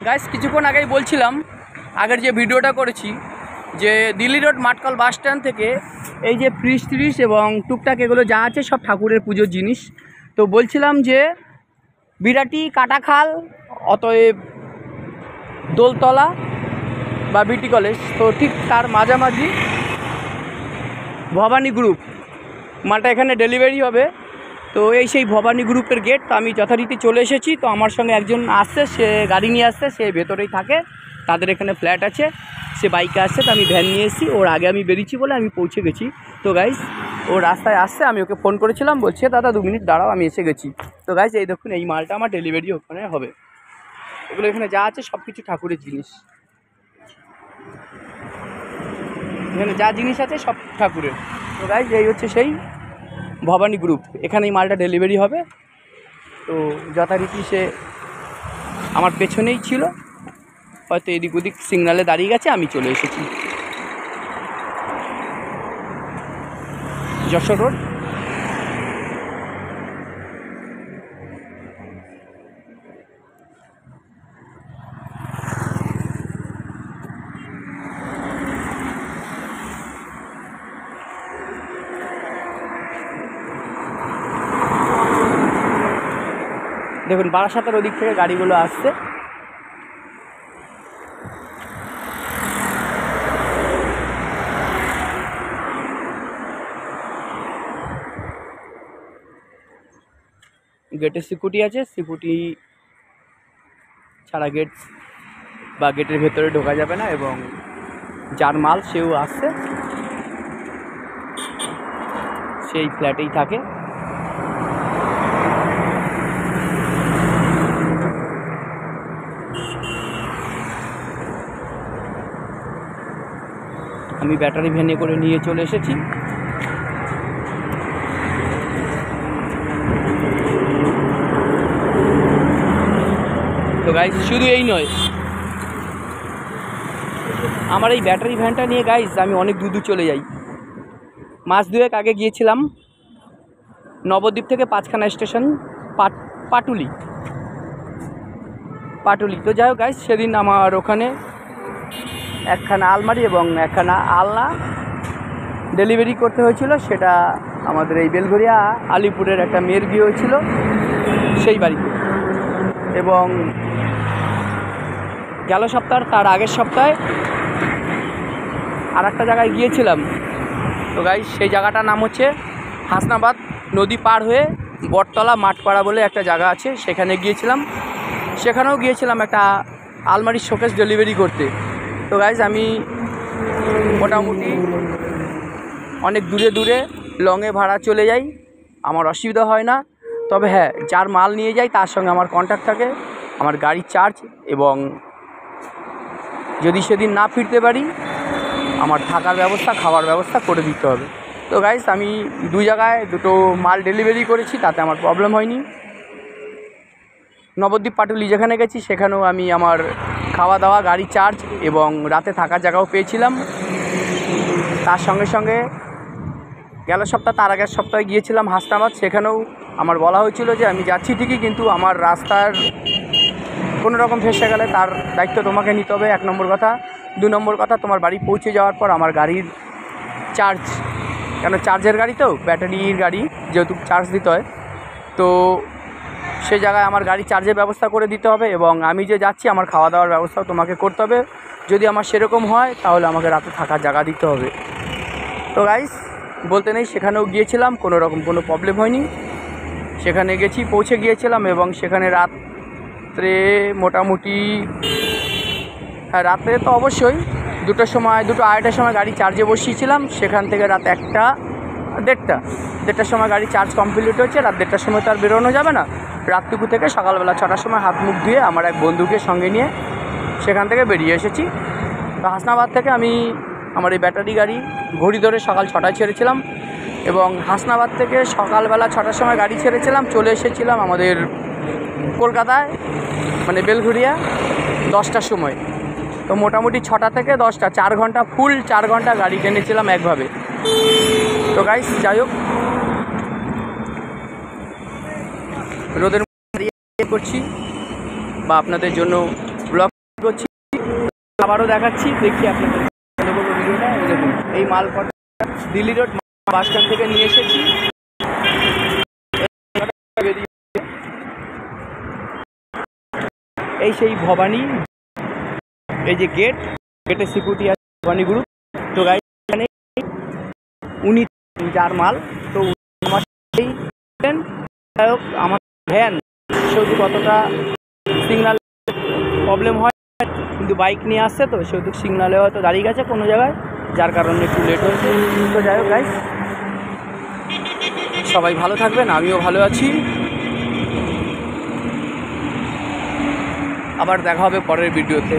Guys কিছুক্ষণ আগেই বলছিলাম, আগের যে ভিডিওটা করেছি, যে দিল্লি রোড মাটকল বাস স্ট্যান্ড থেকে এই যে ফ্রিজ ট্রিজ এবং টুকটাক এগুলো যা আছে সব ঠাকুরের পুজোর জিনিস। তো বলছিলাম যে বিরাটি কাটাখাল অতএব দোলতলা বা বিটি কলেজ, তো ঠিক তার মাঝামাঝি ভবানী গ্রুপ মালটা এখানে ডেলিভারি হবে। তো এই সেই ভবানী গ্রুপের গেট। তো আমি যথারীতি চলে এসেছি। তো আমার সঙ্গে একজন আসছে, সে গাড়ি নিয়ে আসছে, সে ভেতরেই থাকে, তাদের এখানে ফ্ল্যাট আছে, সে বাইকে আসছে। তো আমি ভ্যান নিয়ে এসেছি, ওর আগে আমি বেরিয়েছি বলে আমি পৌঁছে গেছি। তো গাইস ও রাস্তায় আসছে, আমি ওকে ফোন করেছিলাম, বলছে দাদা 2 মিনিট দাঁড়াও, আমি এসে গেছি। তো গাইস এই দেখুন, এই মালটা আমার ডেলিভারি ওখানে হবে। এগুলো এখানে যা আছে সব কিছু ঠাকুরের জিনিস, এখানে যা জিনিস আছে সব ঠাকুরের। তো গাইস এই হচ্ছে সেই ভবানী গ্রুপ, এখানে এই মালটা ডেলিভারি হবে। তো যথারীতি সে আমার পেছনেই ছিল, হয়তো এদিক ওদিক সিগনালে দাঁড়িয়ে গেছে, আমি চলে এসেছি যশোর রোড। দেখুন বারাসাতের ওদিক থেকে গাড়িগুলো আসছে। গেটের সিকিউরিটি আছে, সিকিউরিটি ছাড়া গেট বা গেটের ভেতরে ঢোকা যাবে না, এবং যার মাল সেও আসছে, সেই ফ্ল্যাটেই থাকে। আমি ব্যাটারি ভ্যানে করে নিয়ে চলে এসেছি। তো গাইস শুধু এই নয়, আমার এই ব্যাটারি ভ্যানটা নিয়ে গাইস আমি অনেক দূর চলে যাই। মাস 2 আগে গিয়েছিলাম নবদ্বীপ থেকে 5খানা স্টেশন, পাটুলি। তো যাই হোক গাইস, সেদিন আমার ওখানে 1খানা আলমারি এবং 1খানা আলনা ডেলিভারি করতে হয়েছিল। সেটা আমাদের এই বেলঘরিয়া আলিপুরের একটা মেয়ের বিয়ে হয়েছিল সেই বাড়িতে। এবং গেল সপ্তাহ, তার আগের সপ্তাহে আর একটা জায়গায় গিয়েছিলাম। তো গাইস সেই জায়গাটার নাম হচ্ছে হাসনাবাদ, নদী পার হয়ে বটতলা মাঠপাড়া বলে একটা জায়গা আছে, সেখানে গিয়েছিলাম। সেখানেও গিয়েছিলাম একটা আলমারির শোকেস ডেলিভারি করতে। তো গাইস আমি মোটামুটি অনেক দূরে লংয়ে ভাড়া চলে যাই, আমার অসুবিধা হয় না। তবে হ্যাঁ, যার মাল নিয়ে যাই তার সঙ্গে আমার কন্ট্যাক্ট থাকে, আমার গাড়ির চার্জ, এবং যদি সেদিন না ফিরতে পারি আমার থাকার ব্যবস্থা, খাওয়ার ব্যবস্থা করে দিতে হবে। তো গাইস আমি 2 জায়গায় 2টো মাল ডেলিভারি করেছি, তাতে আমার প্রবলেম হয়নি। নবদ্বীপ পাটুলি যেখানে গেছি সেখানেও আমি আমার খাওয়া দাওয়া, গাড়ি চার্জ এবং রাতে থাকার জায়গাও পেয়েছিলাম। তার সঙ্গে গেল সপ্তাহ, তার আগের সপ্তাহে গিয়েছিলাম হাসনাবাদ, সেখানেও আমার বলা হয়েছিল যে আমি যাচ্ছি ঠিকই, কিন্তু আমার রাস্তার কোনো রকম ফেসে গেলে তার দায়িত্ব তোমাকে নিতে হবে, 1 নম্বর কথা। 2 নম্বর কথা, তোমার বাড়ি পৌঁছে যাওয়ার পর আমার গাড়ির চার্জ, কেন চার্জের গাড়ি তো, ব্যাটারির গাড়ি, যেহেতু চার্জ দিতে হয়, তো সেই জায়গায় আমার গাড়ি চার্জের ব্যবস্থা করে দিতে হবে। এবং আমি যে যাচ্ছি আমার খাওয়া দাওয়ার ব্যবস্থাও তোমাকে করতে হবে। যদি আমার সেরকম হয় তাহলে আমাকে রাতে থাকার জায়গা দিতে হবে। তো গাইস বলতে নেই, সেখানেও গিয়েছিলাম, কোনো রকম কোনো প্রবলেম হয়নি। সেখানে গেছি, পৌঁছে গিয়েছিলাম, এবং সেখানে রাত্রে মোটামুটি, হ্যাঁ রাত্রে তো অবশ্যই 2টোর সময়, 2টো আড়াইটার সময় গাড়ি চার্জে বসিয়েছিলাম। সেখান থেকে রাত 1টা, 1:30টার সময় গাড়ি চার্জ কমপ্লিট হচ্ছে। রাত 1:30টার সময় তো আর বেরোনো যাবে না, রাতটুকু থেকে সকালবেলা 6টার সময় হাত মুখ ধুয়ে আমার এক বন্ধুকে সঙ্গে নিয়ে সেখান থেকে বেরিয়ে এসেছি। তো হাসনাবাদ থেকে আমি আমার এই ব্যাটারি গাড়ি ঘড়ি ধরে সকাল 6টায় ছেড়েছিলাম, এবং হাসনাবাদ থেকে সকালবেলা 6টার সময় গাড়ি ছেড়েছিলাম, চলে এসেছিলাম আমাদের কলকাতায়, মানে বেলঘরিয়া 10টার সময়। তো মোটামুটি 6টা থেকে 10টা, 4 ঘন্টা, ফুল 4 ঘন্টা গাড়ি টেনেছিলাম একভাবে। তো গাইস যাই হোক, রোদের মধ্যে করছি বা আপনাদের জন্য ব্লগ করছি, আবারও দেখাচ্ছি, দেখি আপনাদের ভিডিওটা। দেখুন এই মালপত্র দিল্লি রোড বাস স্ট্যান্ড থেকে নিয়ে এসেছি। এই সেই ভবানী, এই যে গেটের সিকিউরিটি আছে ভবানী গ্রুপ। তো গাইস এখানে উনি যার মাল, তো আমার আমার ভ্যান সেহেতু কতটা সিগনাল প্রবলেম হয়, কিন্তু বাইক নিয়ে আসছে তো সেহেতু সিগনালে হয়তো দাঁড়িয়ে গেছে কোনো জায়গায়, যার কারণে একটু লেট হয়েছে। তো যাই হোক গাইস, সবাই ভালো থাকবেন, আমিও ভালো আছি। আবার দেখা হবে পরের ভিডিওতে।